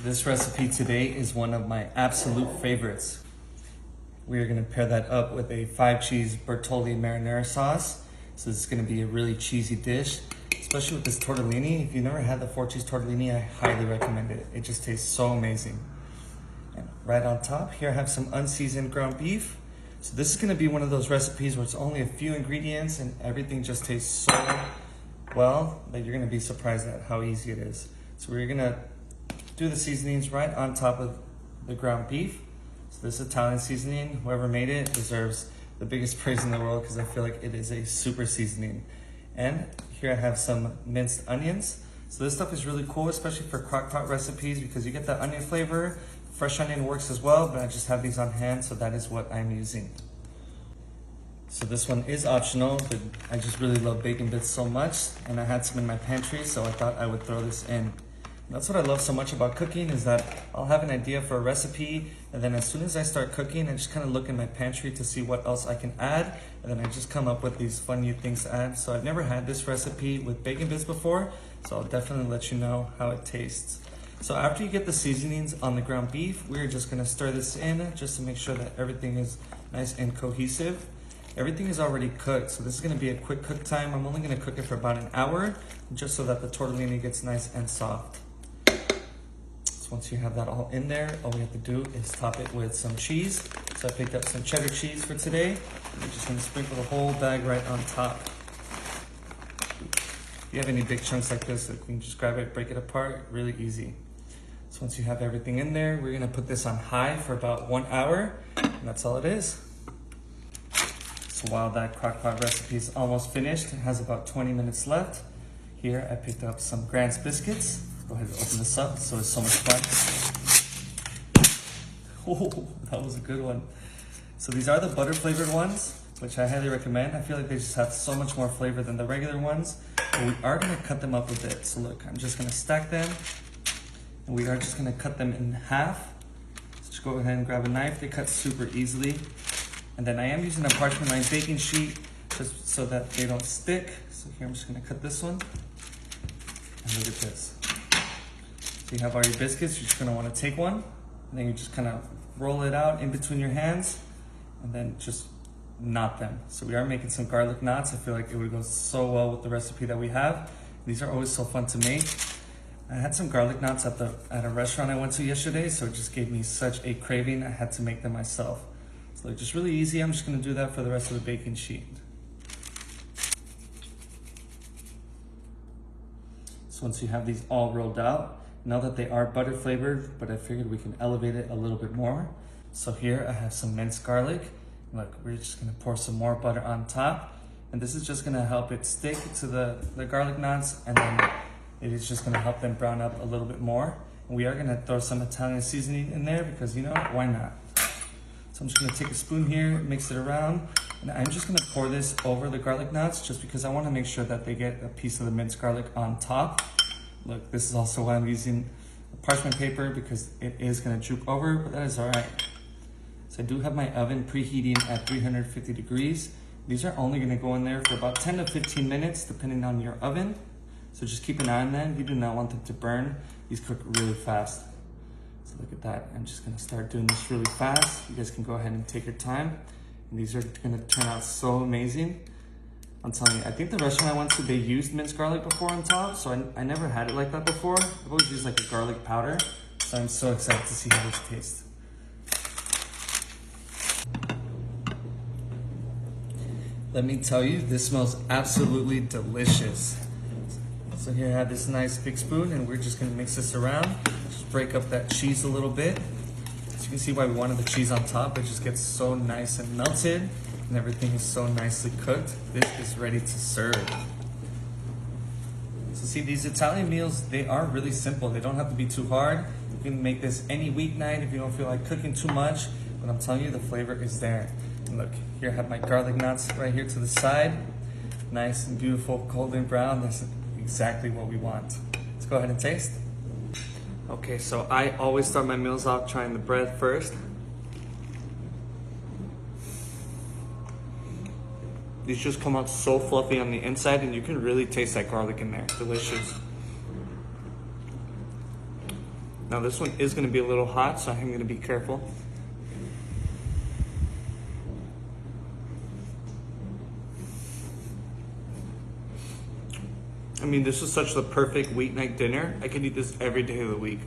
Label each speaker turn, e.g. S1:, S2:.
S1: This recipe today is one of my absolute favorites. We are going to pair that up with a 5-cheese Bertolli marinara sauce. So this is going to be a really cheesy dish, especially with this tortellini. If you've never had the 4-cheese tortellini, I highly recommend it. It just tastes so amazing. And right on top, here I have some unseasoned ground beef. So this is going to be one of those recipes where it's only a few ingredients and everything just tastes so well that you're going to be surprised at how easy it is. So we're going to do the seasonings right on top of the ground beef. So this Italian seasoning, whoever made it deserves the biggest praise in the world because I feel like it is a super seasoning. And here I have some minced onions. So this stuff is really cool, especially for crock pot recipes because you get that onion flavor. Fresh onion works as well, but I just have these on hand, so that is what I'm using. So this one is optional, but I just really love bacon bits so much, and I had some in my pantry, so I thought I would throw this in. That's what I love so much about cooking, is that I'll have an idea for a recipe, and then as soon as I start cooking, I just kind of look in my pantry to see what else I can add, and then I just come up with these fun new things to add. So I've never had this recipe with bacon bits before, so I'll definitely let you know how it tastes. So after you get the seasonings on the ground beef, we're just gonna stir this in just to make sure that everything is nice and cohesive. Everything is already cooked, so this is gonna be a quick cook time. I'm only gonna cook it for about an hour, just so that the tortellini gets nice and soft. So once you have that all in there, all we have to do is top it with some cheese. So I picked up some cheddar cheese for today. We're just gonna sprinkle the whole bag right on top. If you have any big chunks like this, you can just grab it, break it apart, really easy. So once you have everything in there, we're gonna put this on high for about 1 hour, and that's all it is. So while that crock pot recipe is almost finished, it has about 20 minutes left. Here I picked up some Grant's biscuits. Go ahead and open this up so it's so much fun. Oh, that was a good one. So these are the butter flavored ones, which I highly recommend. I feel like they just have so much more flavor than the regular ones. But we are gonna cut them up a bit. So look, I'm just gonna stack them. And we are just gonna cut them in half. So just go ahead and grab a knife. They cut super easily. And then I am using a parchment lined baking sheet just so that they don't stick. So here I'm just gonna cut this one. And look at this. So you have all your biscuits, you're just gonna wanna take one, and then you just kind of roll it out in between your hands, and then just knot them. So we are making some garlic knots. I feel like it would go so well with the recipe that we have. These are always so fun to make. I had some garlic knots at a restaurant I went to yesterday, so it just gave me such a craving. I had to make them myself. So they're just really easy. I'm just gonna do that for the rest of the baking sheet. So once you have these all rolled out, know that they are butter flavored, but I figured we can elevate it a little bit more. So here I have some minced garlic. Look, we're just gonna pour some more butter on top. And this is just gonna help it stick to the garlic knots, and then it is just gonna help them brown up a little bit more. And we are gonna throw some Italian seasoning in there because, you know, why not? So I'm just gonna take a spoon here, mix it around, and I'm just gonna pour this over the garlic knots just because I wanna make sure that they get a piece of the minced garlic on top. Look, this is also why I'm using parchment paper because it is gonna droop over, but that is all right. So I do have my oven preheating at 350 degrees. These are only gonna go in there for about 10 to 15 minutes, depending on your oven. So just keep an eye on them. You do not want them to burn. These cook really fast. So look at that. I'm just gonna start doing this really fast. You guys can go ahead and take your time. And these are gonna turn out so amazing. I'm telling you, I think the restaurant I went to, they used minced garlic before on top, so I never had it like that before. I've always used like a garlic powder, so I'm so excited to see how this tastes. Let me tell you, this smells absolutely delicious. So here I have this nice big spoon, and we're just gonna mix this around. Just break up that cheese a little bit. So you can see why we wanted the cheese on top. It just gets so nice and melted. And everything is so nicely cooked. This is ready to serve. So see, these Italian meals, they are really simple. They don't have to be too hard. You can make this any weeknight if you don't feel like cooking too much, but I'm telling you, the flavor is there. And look, here I have my garlic knots right here to the side. Nice and beautiful golden brown. That's exactly what we want. Let's go ahead and taste. Okay, so I always start my meals off trying the bread first. These just come out so fluffy on the inside, and you can really taste that garlic in there. Delicious. Now this one is gonna be a little hot, so I'm gonna be careful. I mean, this is such the perfect weeknight dinner. I could eat this every day of the week.